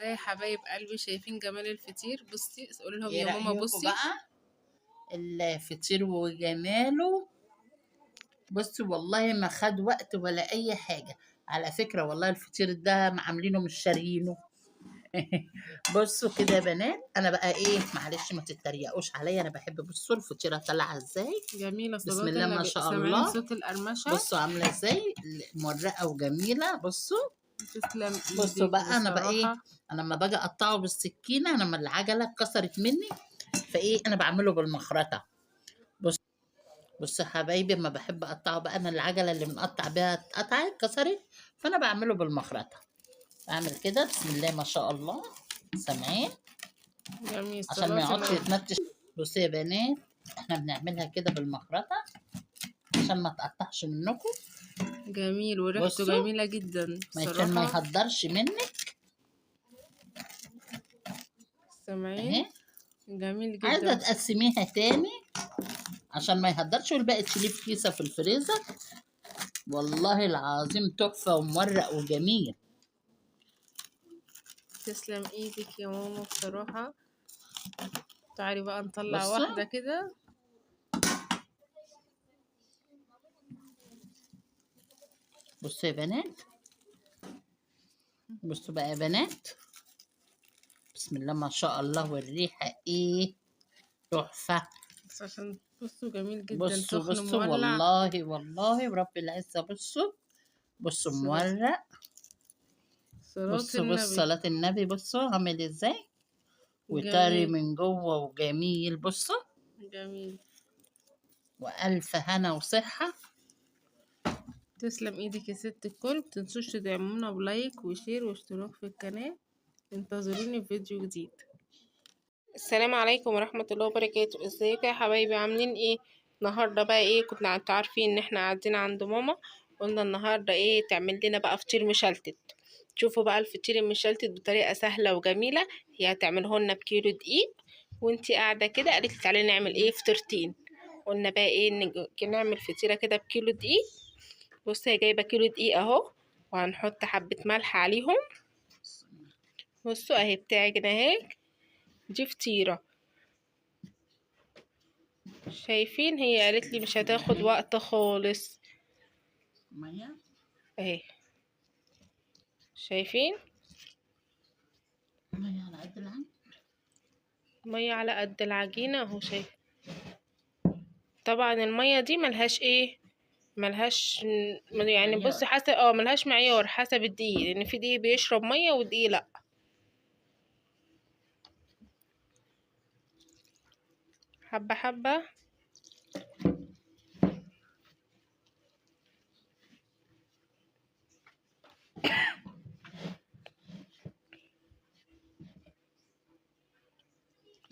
كده يا حبايب قلبي، شايفين جمال الفطير؟ بصي قولي لهم ايه يا ماما. رأيكم بصي بقى الفطير وجماله؟ بصوا والله ما خد وقت ولا اي حاجة. على فكرة والله الفطير ده عاملينه مش شاريينه. بصوا كده يا بنات، انا بقى ايه، معلش ما تتريقوش عليا، انا بحب. بصوا الفطيرة طالعة ازاي، جميلة بسم صلاة الله ما النبي، شاء سامعين الله. صوت القرمشة؟ بصوا عاملة ازاي، مورقة وجميلة. بصوا تسلم بصوا ايدك بقى، انا بقى ايه، بصراحة. انا لما باجي اقطعه بالسكينة، انا لما العجلة اتكسرت مني فايه انا بعمله بالمخرطة. بص يا حبايبي، اما بحب اقطعه بقى، انا العجله اللي بنقطع بيها اتقطعت اتكسرت، فانا بعمله بالمخرطه. بعمل كده بسم الله ما شاء الله، سامعين؟ جميل عشان ما صلاة يقعدش النبي. يتنتش. بصوا يا بنات، احنا بنعملها كده بالمخرطه عشان ما تقطعش منكم. جميل وريحته بصوا جميلة جدا عشان ما بصراحة. يهدرش منك. سامعين؟ اهي جميل عايزه جدا. تقسميها تاني عشان ما يهدرش، والباقي تشيليه في كيسه في الفريزر. والله العظيم تحفه ومورق وجميل. تسلم ايدك يا ماما بصراحة. تعالي بقى نطلع بصوا واحدة كده. بصوا يا بنات، بصوا بقى يا بنات، بسم الله ما شاء الله، والريحة ايه، تحفة. بس عشان بصوا جميل جدا، بصوا سخن بصوا مولع. والله والله ورب العزة. بصوا بصوا صلاة مورق. صلاة بصوا بص النبي. صلاة النبي، بصوا عامل ازاي، وطري جميل. من جوه وجميل. بصوا جميل. وألف هنا وصحة. تسلم ايدك يا ست الكل. متنسوش تدعمونا بلايك وشير واشتراك في القناة. انتظروني في فيديو جديد. السلام عليكم ورحمة الله وبركاته. ازيكم يا حبايبي، عاملين ايه؟ النهاردة بقى ايه، كنا انتوا عارفين ان احنا قاعدين عند ماما، قلنا النهاردة ايه تعمل لنا بقى فطير مشلتت. شوفوا بقى الفطير المشلتت بطريقة سهلة وجميلة. هي هتعمله لنا بكيلو دقيق، وانتي قاعدة كده قالت لي تعالي نعمل ايه فطيرتين. قلنا بقى ايه نعمل فطيرة كده بكيلو دقيق. بصي هي جايبة كيلو دقيق اهو، وهنحط حبة ملح عليهم. بصوا اهي بتاعجن اهي، دي فطيرة. شايفين؟ هي قالت لي مش هتاخد وقت خالص. مية اهي شايفين؟ مية على قد العين. مية على قد العجينة اهو، شايف؟ طبعا المية دي ملهاش ايه، ملهاش يعني بصي معيار. حسب ملهاش معيار، حسب الدقيق، لان في دقيق بيشرب مية ودقيق لا. حبة حبة.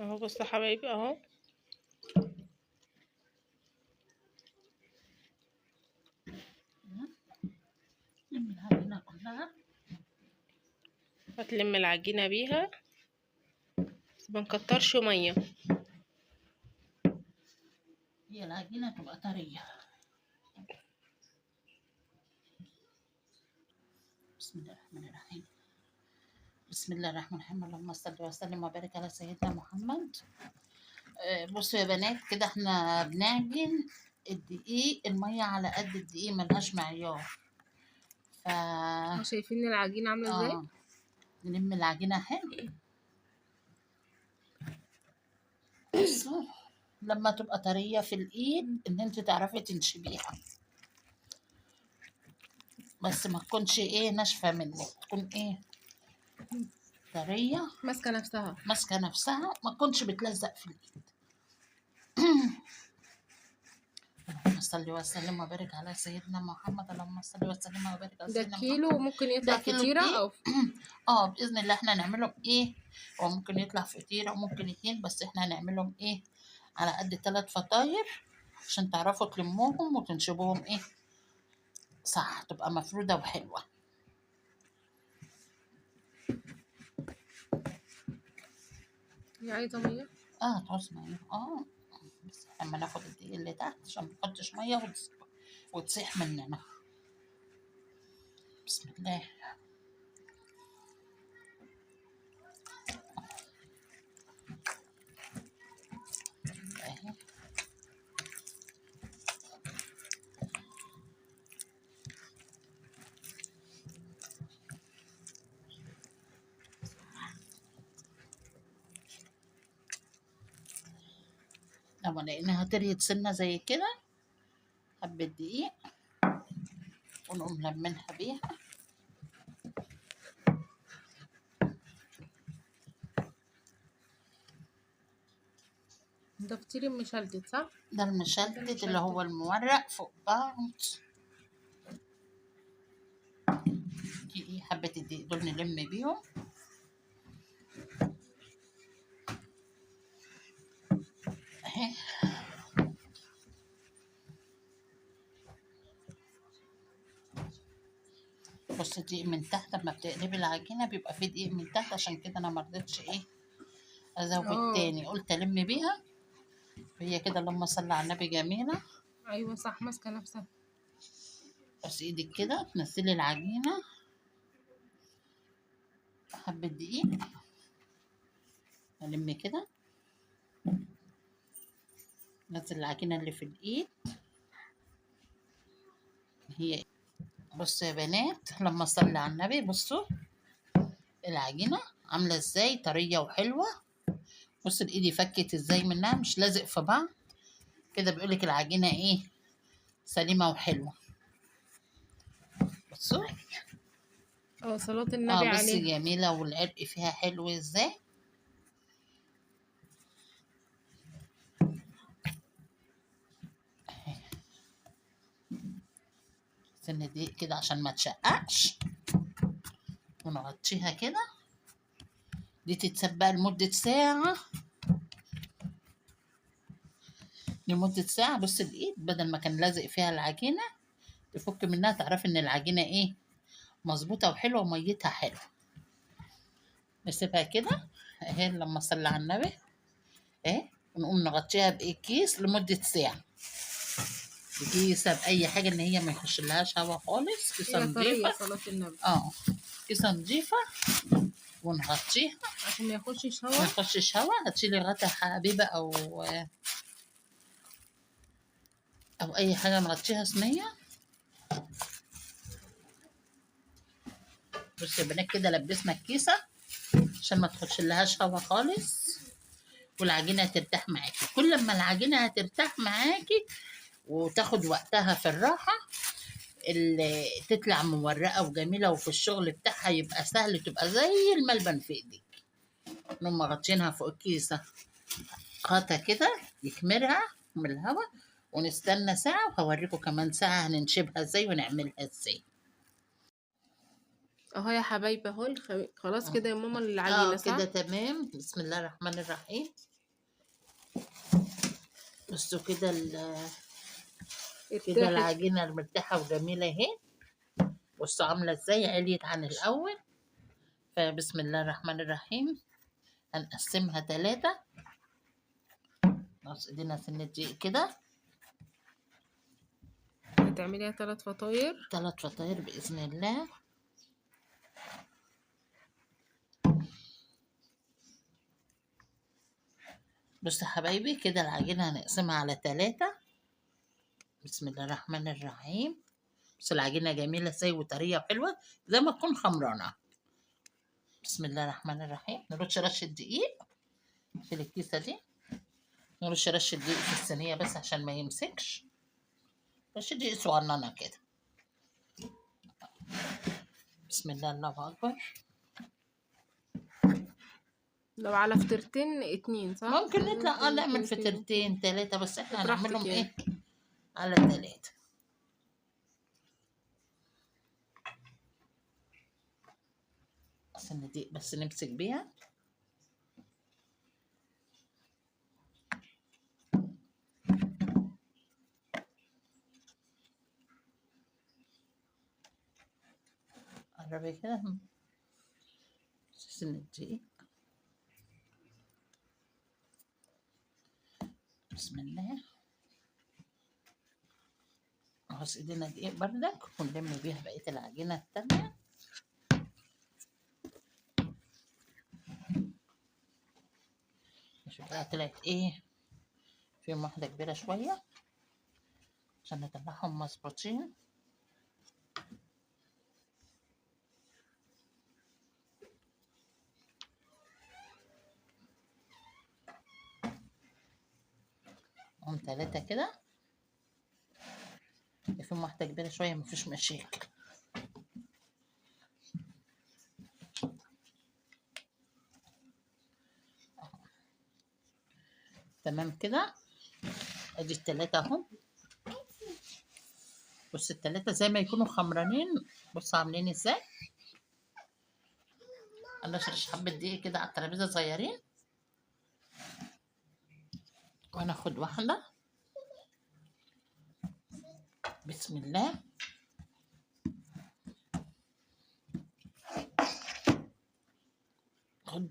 اهو بصوا حبايبي اهو. لم العجينة كلها. هتلم العجينة بيها، بس منكترش مية. هي العجينة تبقى طرية. بسم الله الرحمن الرحيم. بسم الله الرحمن الرحيم، اللهم صل وسلم وبارك على سيدنا محمد. بصوا يا بنات، كده احنا بنعجن الدقيق، المية على قد الدقيق، ملهاش معيار. ف اهو شايفين العجينة عاملة ازاي؟ اه نلم العجينة حلو. بصوا لما تبقى طرية في الايد ان انت تعرفي تنشبيها، بس ما تكونش ايه ناشفة منك، تكون ايه طرية ماسكة نفسها. ماسكة نفسها، ما تكونش بتلزق في الايد. اللهم صل وسلم وبارك على سيدنا محمد. اللهم صل وسلم وبارك على ده سيدنا كيلو محمد. ممكن ده يطلع كيلو فطيرة دقيق. او اه باذن الله احنا هنعملهم ايه، هو ممكن يطلع فطيره وممكن اتنين، بس احنا هنعملهم ايه على قد 3 فطاير عشان تعرفوا تلموهم وتنشبوهم ايه صح، تبقى مفروده وحلوه. هي عايزة مية. تعوز ميه بس لما ناخد الدقيق اللي تحت عشان ما نحطش ميه وتسيح مننا. بسم الله. الهوا لانها طريت سنه زي كده، حبه دقيق ونقوم لمنها بيها. ده فطير مشلتت صح؟ ده المشلتت اللي هو المورق فوق بعض. دي ايه، حبه الدقيق دول نلم بيهم. اهي. بص دقيق من تحت، لما بتقلبي العجينه بيبقى فيه دقيق من تحت، عشان كده انا مرضتش ايه ازود اه تاني، قلت الم بيها. هي كده اللهم صل على النبي جميله. ايوه صح، ماسكه نفسها. بس ايدك كده تنزلي العجينه، حبه دقيق، الم كده، نزل العجينه اللي في الايد. هي بصوا يا بنات لما صلي على النبي، بصوا العجينه عامله ازاي، طريه وحلوه. بصوا الايد فكت ازاي منها، مش لازق في بعض كده، بيقولك العجينه ايه، سليمه وحلوه. بصوا اه صلاة اه، النبي بصي عليها. جميله والعرق فيها حلو ازاي. سن دقيق كده عشان ما تشققش، ونغطيها كده. دي تتسبق لمده ساعه، لمده ساعه. بص الايد بدل ما كان لازق فيها العجينه، تفك منها تعرفي ان العجينه ايه، مظبوطه وحلوه وميتها حلو. نسيبها كده اهي لما صلي على النبي اهي، ونقوم نغطيها بايه، كيس لمده ساعه. كيسه باي حاجه ان هي ما يخش لهاش هوا خالص، كيسه هي طرية نظيفه. صلاة النبي اه، كيسه نظيفه ونغطيها عشان ما يخشش ما هوا. يخشش هوا. هتشيلي غطا حبيبه او اي حاجه نغطيها، صينيه. بصي يا بنات كده لبسنا الكيسه عشان ما تخش لهاش هوا خالص، والعجينه ترتاح معاكي. كل ما العجينه هترتاح معاكي وتاخد وقتها في الراحه، اللي تطلع مورقه وجميله، وفي الشغل بتاعها يبقى سهل، تبقى زي الملبن في ايديك. نقوم مغطينها فوق الكيسه غطا كده يكمرها من الهواء، ونستنى ساعه، وهوريكم كمان ساعه هننشبها ازاي ونعملها ازاي. اهو يا حبايبي اهو خلاص اه كده يا ماما العجينة كده صح؟ تمام. بسم الله الرحمن الرحيم. بصوا كده كده ارتاحت. العجينه المرتاحه وجميله اهي. بصوا عامله ازاي، عليت عن الاول. فبسم الله الرحمن الرحيم، هنقسمها 3. ناقص ايدينا سنة دقيق كده. هتعمليها 3 فطاير. 3 فطاير بإذن الله. بصوا يا حبايبي كده العجينة هنقسمها على 3. بسم الله الرحمن الرحيم. بس العجينة جميلة ازاي وطرية وحلوة زي ما تكون خمرانة. بسم الله الرحمن الرحيم. نرش رشة دقيق في الكيسة دي، نرش رشة دقيق في الصينية بس عشان ما يمسكش، رشة دقيق صغننة كده. بسم الله، الله أكبر. لو على فطيرتين 2 صح؟ ممكن نطلع ممكن نعمل 2 فطيرتين 3، بس احنا براحتك هنعملهم يعني. ايه على 3. سنة دقيق بس نمسك بيها. قربي كده، سنة دقيق. بسم الله. نغص ايدينا دقيق بردك ونلم بيها بقية العجينة التانية. نشوف بقى طلعت ايه. فيهم واحدة كبيرة شوية عشان نطلعهم مظبوطين. 3 كده. في واحدة كبيرة شوية مفيش مشاكل. تمام كده. ادي ال3 اهو. بص ال3 زي ما يكونوا خمرانين. بص عاملين ازاي. انا اشرش حبة دقيق كده على الترابيزة صغيرين، وانا اخد واحدة. بسم الله. خد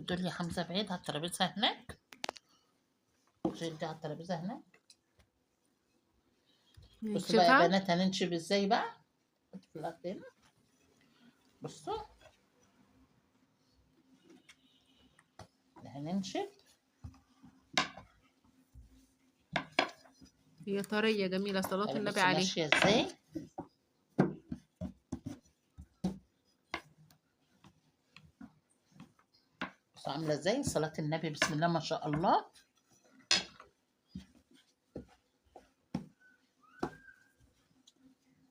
دول يا حمزة بعيد على الترابيزة هناك. شيل دي على الترابيزة هناك. بصوا بقى يا نشوفها. بنات هننشف ازاي بقى. في الارض هنا. بصوا هننشف. هي طرية جميلة صلاة النبي بصوا عليها. ماشية ازاي. بصوا عاملة ازاي صلاة النبي. بسم الله ما شاء الله.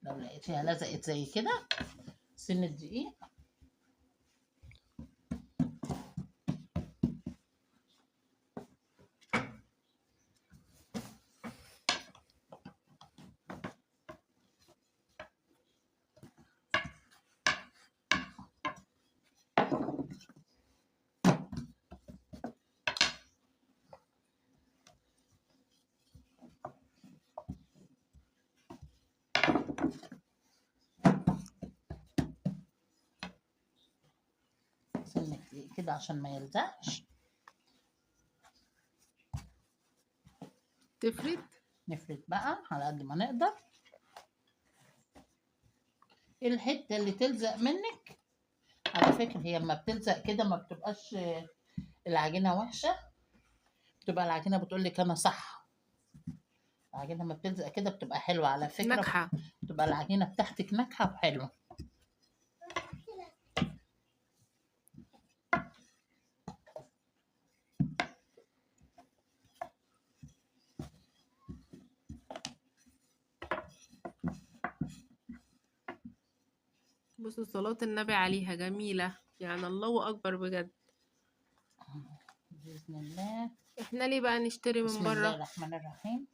لو لقيتيها لزقت زي كده سن الدقيق. سن الدقيق كده عشان ما يلزقش. تفرد. نفرد بقى على قد ما نقدر. الحتة اللي تلزق منك على فكرة هي اما بتلزق كده ما بتبقاش العجينة وحشة، بتبقى العجينة بتقولك أنا صح. العجينة لما بتلزق كده بتبقى حلوة على فكرة. ناجحة. بتبقى العجينة بتاعتك ناجحة وحلوة. بصوا صلاة النبي عليها جميلة، يعني الله أكبر بجد. بإذن الله. احنا ليه بقى نشتري من بسم الله بره؟ الرحمن الرحيم.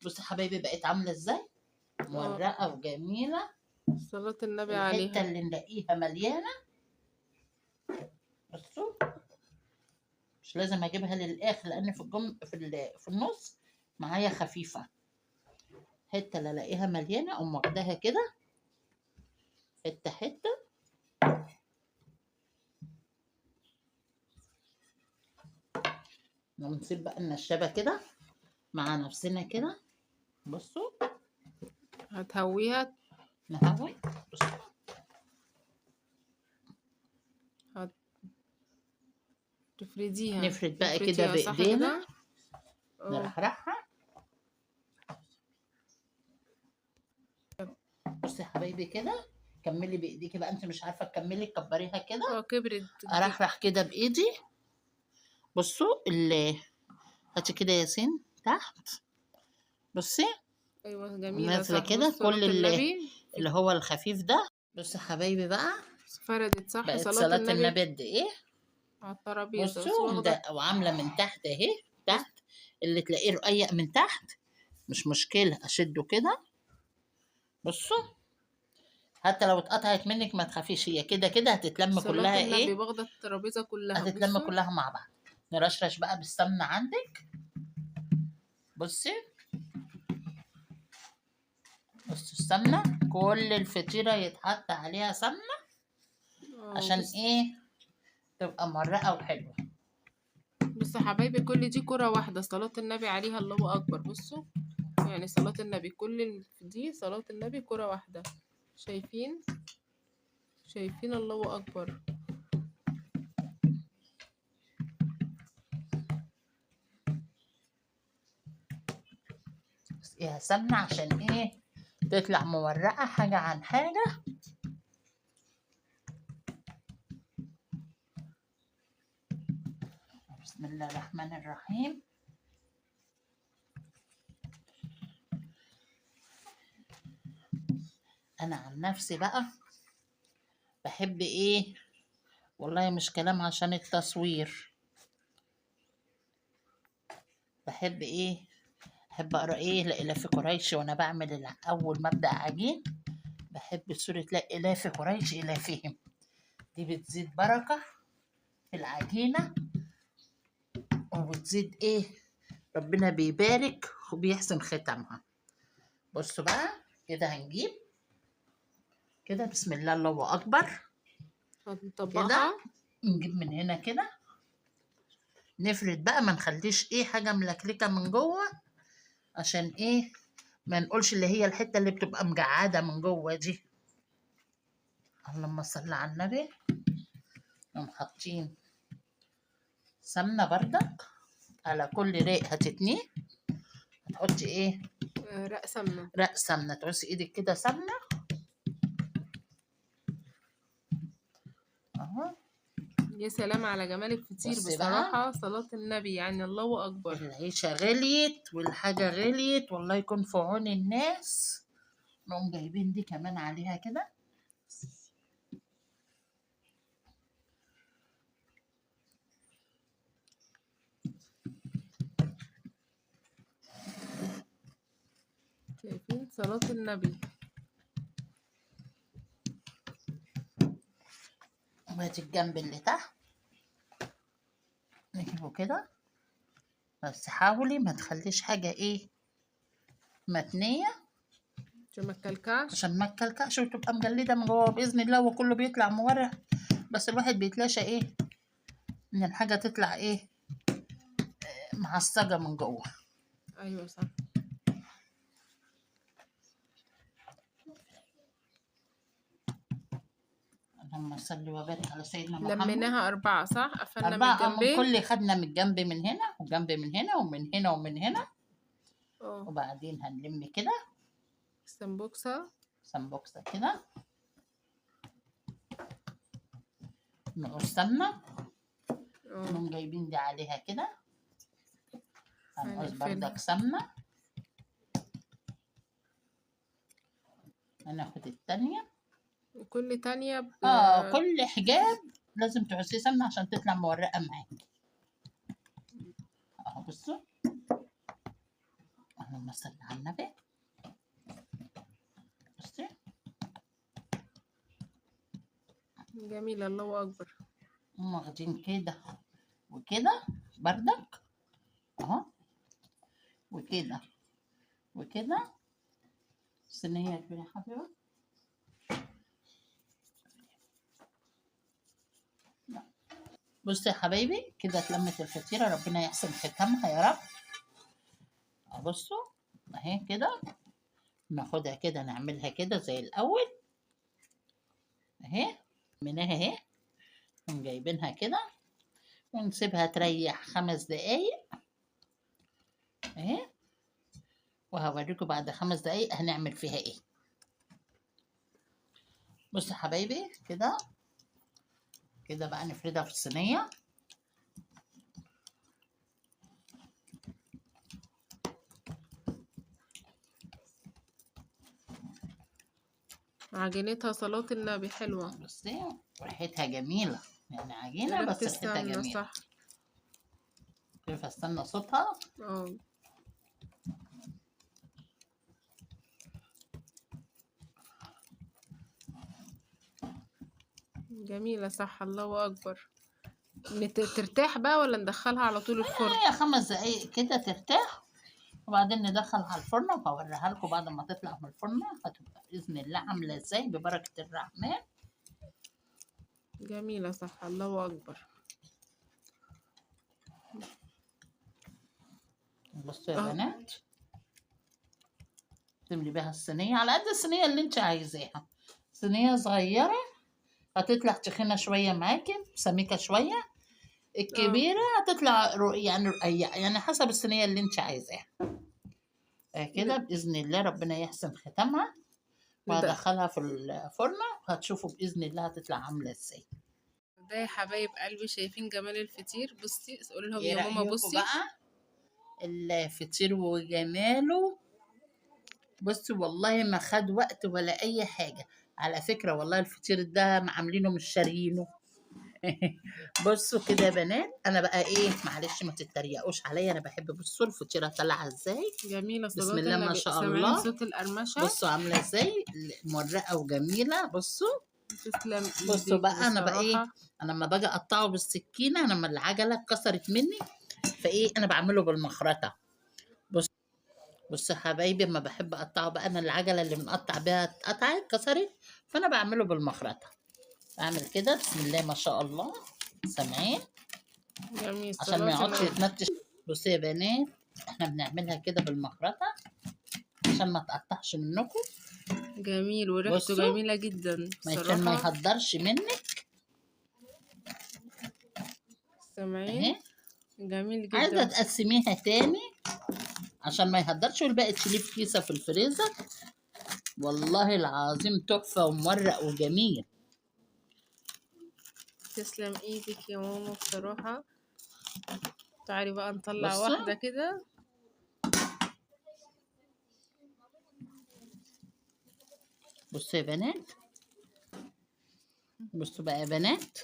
بصوا حبايبي بقت عاملة ازاي. مورقة وجميلة. صلاة النبي الحتة عليها. اللي نلاقيها مليانة. بصوا مش لازم اجيبها للاخر لان في النص معايا خفيفة. حتة اللي الاقيها مليانة اقوم واخداها كده حتة حتة. ونسيب بقى النشابة كده مع نفسنا كده. بصوا هتهويها. نهوي. بصوا تفرديها. نفرد بقى كده تفرديها صح بايدينا. كده. نرحرحها. بصي يا حبايبي كده. كملي بايديكي بقى، انت مش عارفه تكملي كبريها كده. كبرت. ارحرح كده بايدي. بصوا هاتي كده يا ياسين تحت. بصي ايوه جميلة نازله صح. كده بص صلاة كل النبي اللي هو الخفيف ده. بصي يا حبايبي بقى فردت صح. بقت صلاة صلاة النبي النبي قد ايه. على الترابيزة بس بصوا واخدة. وعامله من تحت اهي. تحت اللي تلاقيه رقيق من تحت مش مشكله اشده كده. بصوا حتى لو اتقطعت منك ما تخافيش، هي كده كده هتتلم صلاة كلها النبي ايه. واخدة الترابيزة كلها. هتتلم بصوا. كلها مع بعض. نرشرش بقى بالسمنه عندك. بصي بصوا السمنه كل الفطيره يتحط عليها سمنه عشان ايه تبقى مرقه وحلوه. بصوا حبايبي كل دي كرة واحدة صلاة النبي عليها الله أكبر. بصوا يعني صلاة النبي كل دي صلاة النبي كرة واحدة. شايفين الله أكبر. تسقيها سمنة عشان ايه تطلع مورقة حاجة عن حاجة. بسم الله الرحمن الرحيم. انا عن نفسي بقى بحب ايه، والله مش كلام عشان التصوير، بحب ايه، بحب اقرا ايه لإلاف قريش وانا بعمل اول ما ابدا عجين، بحب سورة لا إلاف قريش إلافهم، دي بتزيد بركة في العجينة وبتزيد ايه، ربنا بيبارك وبيحسن ختمها. بصوا بقى كده هنجيب كده، بسم الله الله اكبر، هنطبقها. كده نجيب من هنا كده، نفرد بقى، ما نخليش ايه حاجه ملكلكه من جوه، عشان ايه ما نقولش اللي هي الحته اللي بتبقى مجعده من جوه دي. اللهم صل على النبي. نقوم حاطين سمنه بردك على كل ريق هتتنيه، هتحطي ايه رق سمنة. رق سمنه، تعوزي ايدك كده سمنه اهو. يا سلام على جمال الفطير بصي بقى بصراحة، صلاة النبي يعني الله أكبر. العيشة غليت والحاجة غليت، والله يكون في عون الناس. نقوم جايبين دي كمان عليها كده، شايفين صلاة النبي. وادي الجنب اللي تحت نجيبه كده، بس حاولي ما تخليش حاجة ايه متنية عشان ما تكلكعش. عشان ما تكلكعش وتبقى مجلدة من جوه بإذن الله، وكله بيطلع مورق، بس الواحد بيتلاشى ايه ان الحاجة تطلع ايه معصجة من جوه. أيوة صح. اللهم صل وبارك على سيدنا محمد. لميناها 4 صح؟ قفلنا من 4 من الجنبين. كل، خدنا من الجنب من هنا وجنب من هنا ومن هنا ومن هنا، اه. وبعدين هنلم كده السمبوكسة. سمبوكسة كده، نقص سمنة، نقوم جايبين دي عليها كده، هنقص بردك سمنة، هناخد التانية. وكل تانية كل حجاب لازم تعصي سمنة عشان تطلع مورقة معاكي. اهو بصوا، اللهم صل على النبي. بصي جميلة الله أكبر. هم واخدين كده وكده بردك اهو، وكده وكده، صينية كبيرة يا حبيبي. بصي يا حبايبي كده اتلمت الفطيرة، ربنا يحسن ختامها يا رب. بصوا اهي كده، ناخدها كده نعملها كده زي الأول اهي، منها اهي، نقوم جايبينها كده ونسيبها تريح 5 دقايق اهي، وهوريكم بعد 5 دقايق هنعمل فيها ايه. بصوا يا حبايبي كده كده بقى نفردها في الصينية. عجينتها صلاة النبي حلوة. بصي ريحتها جميلة، يعني عجينة ريحة بس ريحتها السمنة جميلة. صح. كيف استنى صوتها. اه. جميلة صح الله أكبر. ترتاح بقى ولا ندخلها على طول الفرن؟ هي 5 دقايق كده ترتاح، وبعدين ندخل على الفرن وهوريها لكم بعد ما تطلع من الفرن هتبقى بإذن الله عاملة ازاي ببركة الرحمن. جميلة صح الله أكبر. بصوا يا بنات، تملي بيها الصينية على قد الصينية اللي انت عايزاها، صينية صغيرة هتطلع تخينة شوية معاكي، سميكة شوية، الكبيرة هتطلع يعني رقيقة، يعني حسب الصينية اللي انت عايزاها. كده بإذن الله ربنا يحسن ختامها، ده وهدخلها في الفرن وهتشوفوا بإذن الله هتطلع عاملة ازاي. يا حبايب قلبي، شايفين جمال الفطير؟ بصي قول لهم ايه يا ماما رأيكم بصي. بقى؟ الفطير وجماله. بصي والله ما خد وقت ولا اي حاجة. على فكرة والله الفطير ده عاملينه مش شاريينه. بصوا كده يا بنات، انا بقى ايه، معلش ما تتريقوش عليا، انا بحب. بصوا الفطيرة طالعة ازاي، جميلة بسم صلاة الله ما النبي، شاء سامعين الله. صوت القرمشة؟ بصوا عاملة ازاي، مورقة وجميلة. بصوا تسلم بصوا ايدك بقى، انا بقى ايه، بصراحة. انا لما باجي اقطعه بالسكينة، انا لما العجلة اتكسرت مني، فايه انا بعمله بالمخرطة. بصوا يا حبايبي، اما بحب اقطعه بقى، انا العجله اللي بنقطع بيها اتقطعت اتكسرت، فانا بعمله بالمخرطه. بعمل كده بسم الله ما شاء الله، سامعين؟ جميل عشان ما صلاة يقعدش النبي. يتنتش. بصوا يا بنات، احنا بنعملها كده بالمخرطه عشان ما تقطعش منكم. جميل وريحته بصوا جميلة جدا عشان ما بصراحة. يهدرش منك. سامعين؟ اهي. جميل عايزه جدا. تقسميها تاني عشان ما يهدرش، والباقي تشيليه في كيسه في الفريزر. والله العظيم تحفه ومورق وجميل. تسلم ايدك يا ماما بصراحة. تعالي بقى نطلع بصوا واحدة كده. بصوا يا بنات، بصوا بقى يا بنات،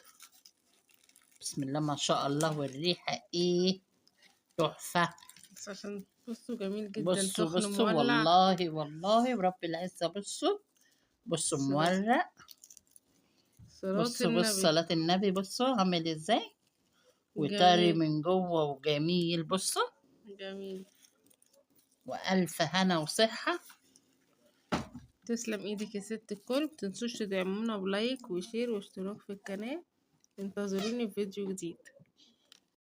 بسم الله ما شاء الله، والريحة ايه، تحفة. بس عشان بصوا جميل جدا بصوا سخن بصوا مولع. والله والله ورب العزة. بصوا بصوا صلاة مورق. صلاة بصوا بص النبي. صلاة النبي، بصوا عامل ازاي، وطري جميل. من جوه وجميل. بصوا، جميل. وألف هنا وصحة. تسلم ايدك يا ست الكل. متنسوش تدعمونا بلايك وشير واشتراك في القناة. انتظروني في فيديو جديد.